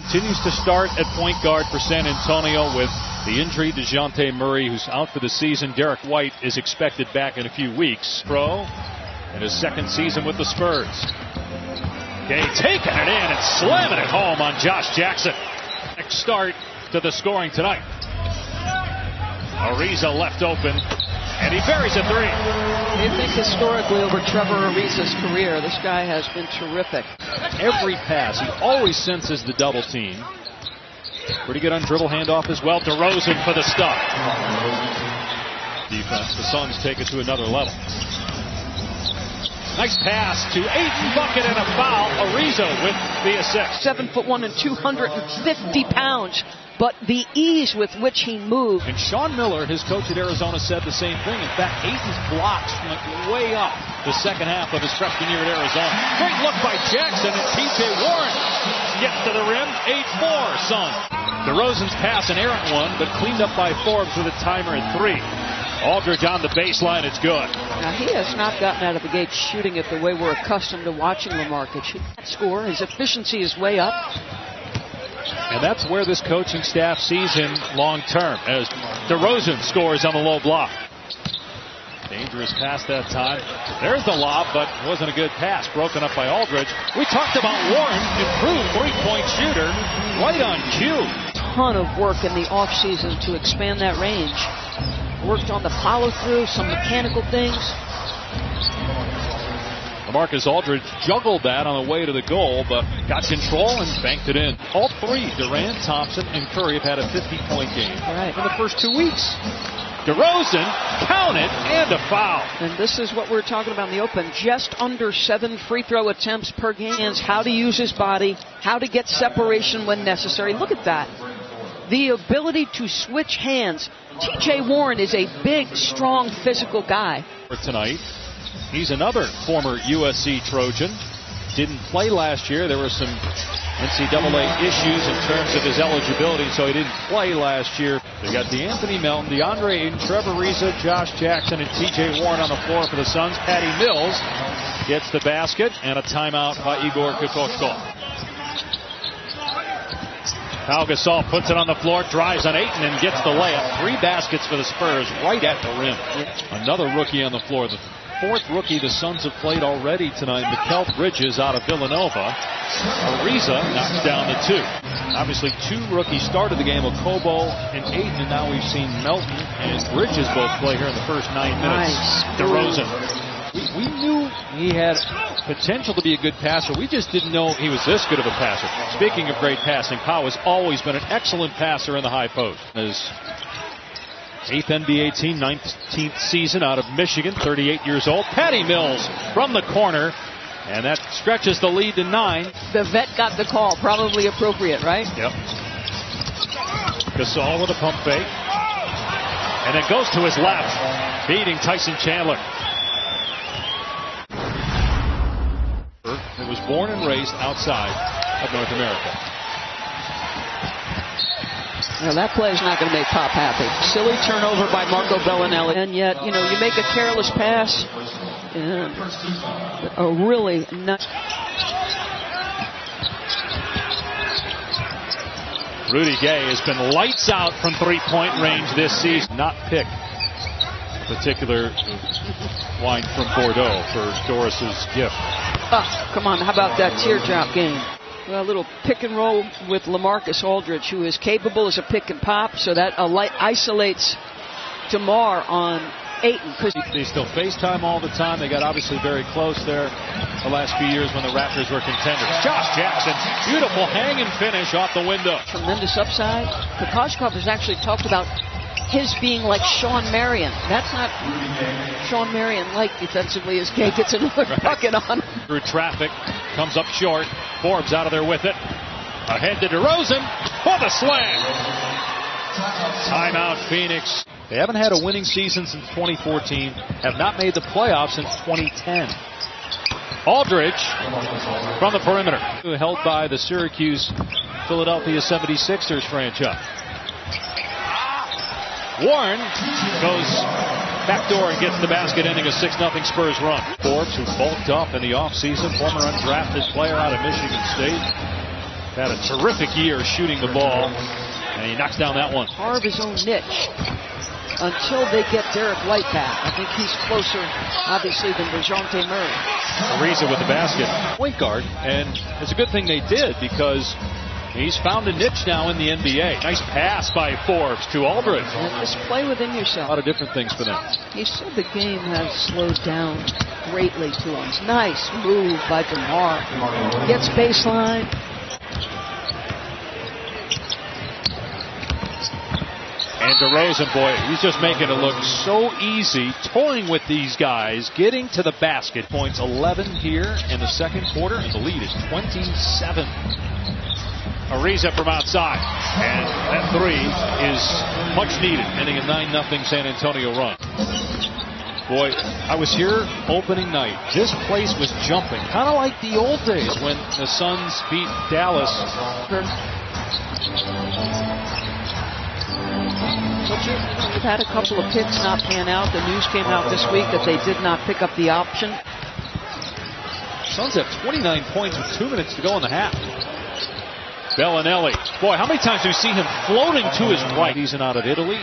continues to start at point guard for San Antonio with the injury to DeJounte Murray, who's out for the season. Derek White is expected back in a few weeks. Pro in his second season with the Spurs. Gay taking it in and slamming it home on Josh Jackson. Next start to the scoring tonight. Ariza left open, and he buries a three. You think historically over Trevor Ariza's career, this guy has been terrific. Every pass, he always senses the double team. Pretty good on dribble handoff as well. DeRozan for the stop. Defense, the Suns take it to another level. Nice pass to Ayton, bucket and a foul. Ariza with the assist. 7'1" and 250 pounds. But the ease with which he moved. And Sean Miller, his coach at Arizona, said the same thing. In fact, Ayton's blocks went way up the second half of his freshman year at Arizona. Great look by Jackson, and T.J. Warren gets to the rim. 8-4, Suns. DeRozan's pass, an errant one, but cleaned up by Forbes with a timer at 3. Aldridge on the baseline, it's good. Now, he has not gotten out of the gate shooting it the way we're accustomed to watching LaMarcus score. His efficiency is way up. And that's where this coaching staff sees him long term, as DeRozan scores on the low block. Dangerous pass that time. There's the lob, but it wasn't a good pass. Broken up by Aldridge. We talked about Warren, improved three-point shooter, right on cue. Ton of work in the offseason to expand that range. Worked on the follow-through, some mechanical things. LaMarcus Aldridge juggled that on the way to the goal, but got control and banked it in. All three, Durant, Thompson, and Curry, have had a 50-point game in the first 2 weeks. DeRozan counted and a foul. And this is what we're talking about in the open. Just under 7 free throw attempts per game. How to use his body, how to get separation when necessary. Look at that. The ability to switch hands. T.J. Warren is a big, strong, physical guy. For tonight, he's another former USC Trojan. Didn't play last year. There were some NCAA issues in terms of his eligibility, so he didn't play last year. They got DeAnthony Melton, DeAndre Ayton, Trevor Ariza, Josh Jackson, and T.J. Warren on the floor for the Suns. Patty Mills gets the basket, and a timeout by Igor Kokoshkov. Pau Gasol puts it on the floor, drives on Ayton, and gets the layup. 3 baskets for the Spurs right at the rim. Another rookie on the floor. The 4th rookie the Suns have played already tonight. Mikal Bridges out of Villanova. Ariza knocks down the 2. Obviously, 2 rookies started the game, Okobo and Ayton, and now we've seen Melton and Bridges both play here in the first 9 minutes. Nice. DeRozan. We knew he had potential to be a good passer. We just didn't know he was this good of a passer. Speaking of great passing, Pau has always been an excellent passer in the high post. His 8th NBA team, 19th season out of Michigan, 38 years old. Patty Mills from the corner, and that stretches the lead to 9. The vet got the call, probably appropriate, right? Yep. Gasol with a pump fake, and it goes to his left, beating Tyson Chandler. It was born and raised outside of North America. Now that play is not going to make Pop happy. Silly turnover by Marco Bellinelli. And yet, you know, you make a careless pass. And a really nuts. Rudy Gay has been lights out from three-point range this season. Not pick a particular wine from Bordeaux for Doris's gift. Oh, come on, how about that teardrop game? Well, a little pick and roll with LaMarcus Aldridge, who is capable as a pick and pop, so that isolates DeMar on Ayton. They still FaceTime all the time. They got obviously very close there the last few years when the Raptors were contenders. Josh Jackson, beautiful hang and finish off the window. Tremendous upside. Kokoshkov has actually talked about his being like Sean Marion. That's not Sean Marion-like defensively as Gay gets another bucket on. Through traffic, comes up short. Forbes out of there with it. Ahead to DeRozan for the slam. Timeout, Phoenix. They haven't had a winning season since 2014. Have not made the playoffs since 2010. Aldridge from the perimeter. Held by the Syracuse Philadelphia 76ers franchise. Warren goes backdoor and gets the basket, ending a 6-0 Spurs run. Forbes, who bulked up in the offseason, former undrafted player out of Michigan State. Had a terrific year shooting the ball, and he knocks down that one. Carve his own niche until they get Derek White back. I think he's closer, obviously, than DeJounte Murray. Ariza with the basket. Point guard, and it's a good thing they did because he's found a niche now in the NBA. Nice pass by Forbes to Aldridge. And just play within yourself. A lot of different things for them. He said the game has slowed down greatly to him. Nice move by DeMar. Gets baseline. And DeRozan, boy, he's just making it look so easy, toying with these guys, getting to the basket. Points 11 here in the second quarter, and the lead is 27. Ariza from outside, and that three is much needed, ending a 9-0 San Antonio run. Boy, I was here opening night. This place was jumping, kind of like the old days when the Suns beat Dallas. But you've had a couple of picks not pan out. The news came out this week that they did not pick up the option. Suns have 29 points with 2 minutes to go in the half. Bellinelli. Boy, how many times do we see him floating to his right? He's out of Italy.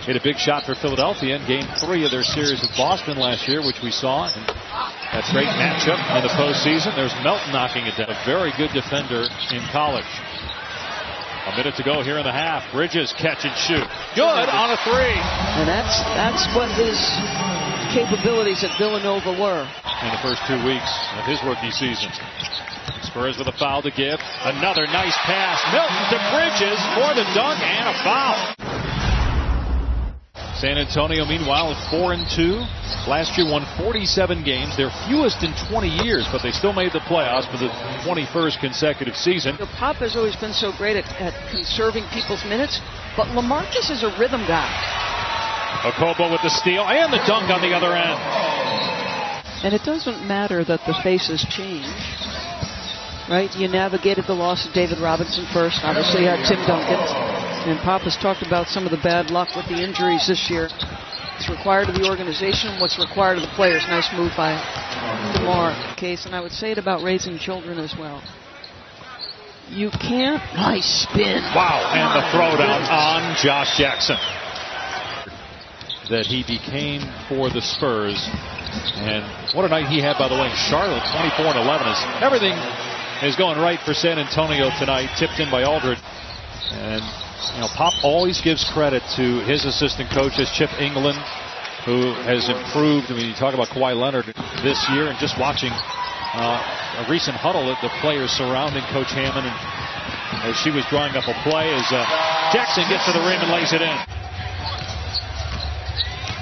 Hit a big shot for Philadelphia in Game 3 of their series with Boston last year, which we saw. And that's a great matchup in the postseason. There's Melton knocking it down. A very good defender in college. A minute to go here in the half. Bridges catch and shoot. Good on a three. And that's what his capabilities at Villanova were. In the first 2 weeks of his rookie season. Spurs with a foul to give. Another nice pass. Milton to Bridges for the dunk and a foul. San Antonio, meanwhile, is 4-2. Last year won 47 games, their fewest in 20 years, but they still made the playoffs for the 21st consecutive season. Pop has always been so great at conserving people's minutes, but LaMarcus is a rhythm guy. Okobo with the steal and the dunk on the other end. And it doesn't matter that the faces change, right? You navigated the loss of David Robinson first. Obviously, you had Tim Duncan. And Pop has talked about some of the bad luck with the injuries this year. It's required of the organization, what's required of the players. Nice move by DeMar. Case, and I would say it about raising children as well. You can't. Nice spin. Wow, and the throwdown on Josh Jackson. That he became for the Spurs. And what a night he had, by the way, in Charlotte. 24-11. Everything is going right for San Antonio tonight. Tipped in by Aldridge. And Pop always gives credit to his assistant coaches, Chip England, who has improved. I mean, you talk about Kawhi Leonard this year, and just watching a recent huddle at the players surrounding Coach Hammond, and as she was drawing up a play, as Jackson gets to the rim and lays it in.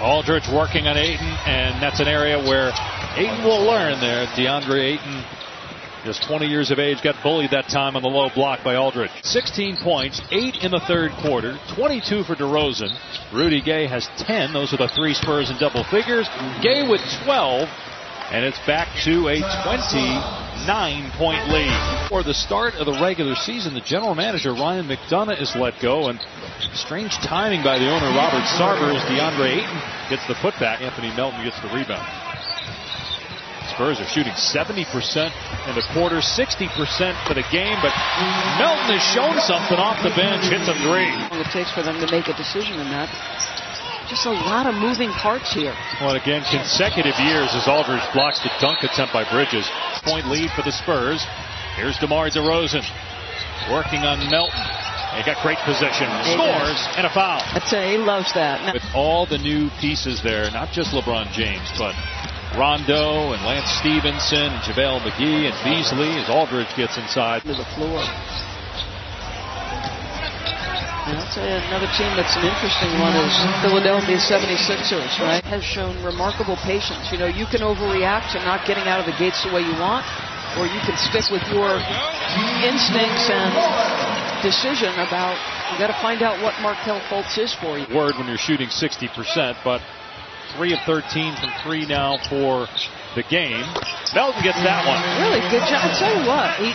Aldridge working on Ayton, and that's an area where Ayton will learn there. DeAndre Ayton, just 20 years of age, got bullied that time on the low block by Aldridge. 16 points, 8 in the third quarter, 22 for DeRozan. Rudy Gay has 10. Those are the three Spurs in double figures. Gay with 12, and it's back to a 29-point lead. For the start of the regular season, the general manager, Ryan McDonough, is let go, and strange timing by the owner, Robert Sarver, as DeAndre Ayton gets the putback. Anthony Melton gets the rebound. Spurs are shooting 70% in the quarter, 60% for the game, but Melton has shown something off the bench, hits a three. It takes for them to make a decision in that. Just a lot of moving parts here. Well, again, consecutive years as Aldridge blocks the dunk attempt by Bridges. Point lead for the Spurs. Here's DeMar DeRozan working on Melton. He got great position, scores, and a foul. I'd say he loves that. With all the new pieces there, not just LeBron James, but Rondo and Lance Stevenson, and JaVale McGee and Beasley as Aldridge gets inside. To the floor. And I'll tell you another team that's an interesting one is Philadelphia 76ers, right? Has shown remarkable patience. You can overreact to not getting out of the gates the way you want, or you can stick with your instincts and decision about, you got to find out what Markelle Fultz is for you. Word when you're shooting 60%, but 3 of 13 from 3 now for the game. Melton gets that one. Really good job. I'll tell you what, he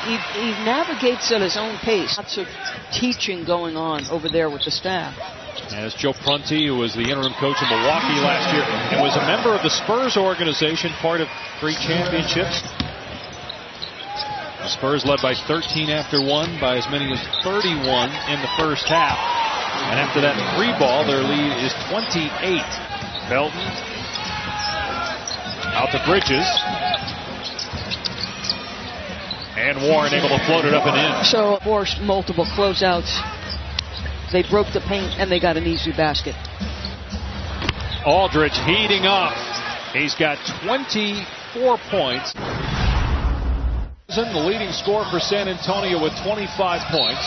navigates at his own pace. Lots of teaching going on over there with the staff. And it's Joe Prunty, who was the interim coach in Milwaukee last year and was a member of the Spurs organization, part of 3 championships. The Spurs led by 13 after one, by as many as 31 in the first half. And after that free ball, their lead is 28. Felton out to Bridges. And Warren able to float it up and in. So forced multiple closeouts. They broke the paint and they got an easy basket. Aldridge heating up. He's got 24 points. The leading scorer for San Antonio with 25 points.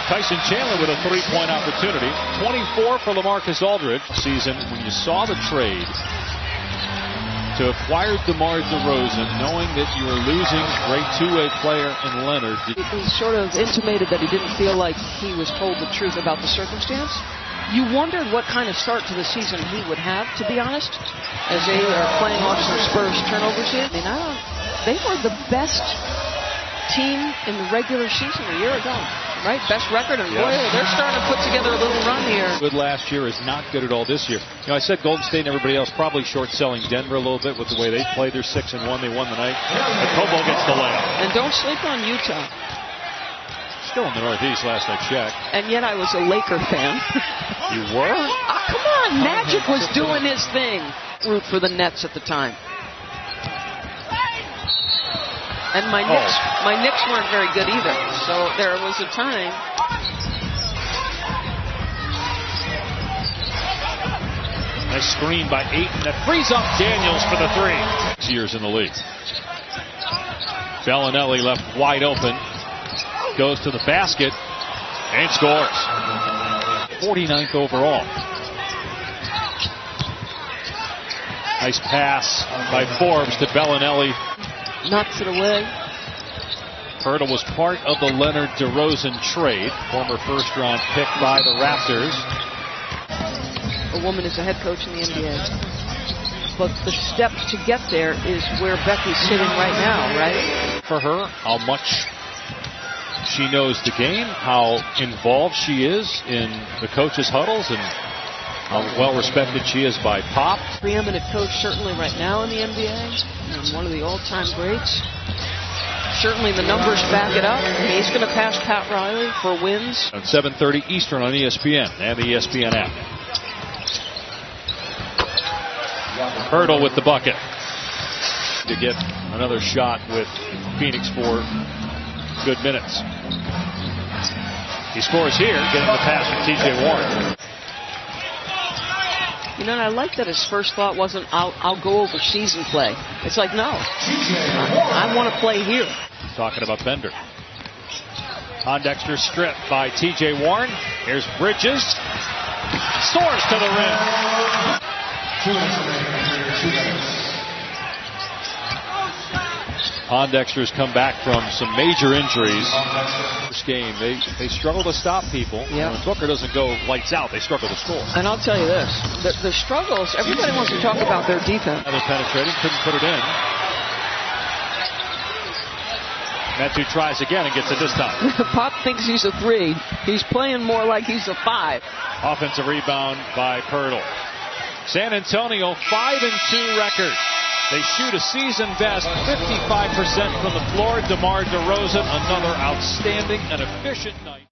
Tyson Chandler with a three-point opportunity. 24 for LaMarcus Aldridge. Season when you saw the trade to acquire DeMar DeRozan, knowing that you were losing a great two-way player in Leonard. He sort of intimated that he didn't feel like he was told the truth about the circumstance. You wondered what kind of start to the season he would have, to be honest, as they are playing off some Spurs turnovers here. I mean, they were the best team in the regular season a year ago, right? Best record, and boy, they're starting to put together a little run here. Good last year is not good at all this year. You know, I said Golden State and everybody else probably short-selling Denver a little bit with the way they played. They're 6-1. They won the night. And Kobo gets the layup. And don't sleep on Utah. Still in the Northeast last I checked. And yet I was a Laker fan. You were? Come on, Magic was doing his thing. Root for the Nets at the time. And my Knicks weren't very good either. So there was a time. Nice screen by Ayton that frees up Daniels for the three. 6 years in the league. Bellinelli left wide open. Goes to the basket and scores. 49th overall. Nice pass by Forbes to Bellinelli. Knocks it away. Hurdle was part of the Leonard DeRozan trade. Former first-round pick by the Raptors. A woman is a head coach in the NBA. But the step to get there is where Becky's sitting right now, right? For her, how much she knows the game, how involved she is in the coaches' huddles, and how well respected she is by Pop. Preeminent coach certainly right now in the NBA, and one of the all-time greats. Certainly the numbers back it up. He's going to pass Pat Riley for wins. At 7:30 Eastern on ESPN and the ESPN app. Hurdle with the bucket to get another shot with Phoenix for good minutes. He scores here, getting the pass from T.J. Warren. You know, and I like that his first thought wasn't, I'll go over season play. It's like, no, I want to play here. Talking about Bender. Pondexter stripped by T.J. Warren. Here's Bridges. Soars to the rim. Pondexter's come back from some major injuries. This game, they struggle to stop people. Yeah. When Booker doesn't go lights out, they struggle to score. And I'll tell you this, the struggles, everybody wants to talk about their defense. Another penetrating, couldn't put it in. Metu tries again and gets it this time. Pop thinks he's a 3. He's playing more like he's a 5. Offensive rebound by Pirtle. San Antonio 5-2 record. They shoot a season best 55% from the floor. DeMar DeRozan, another outstanding and efficient night.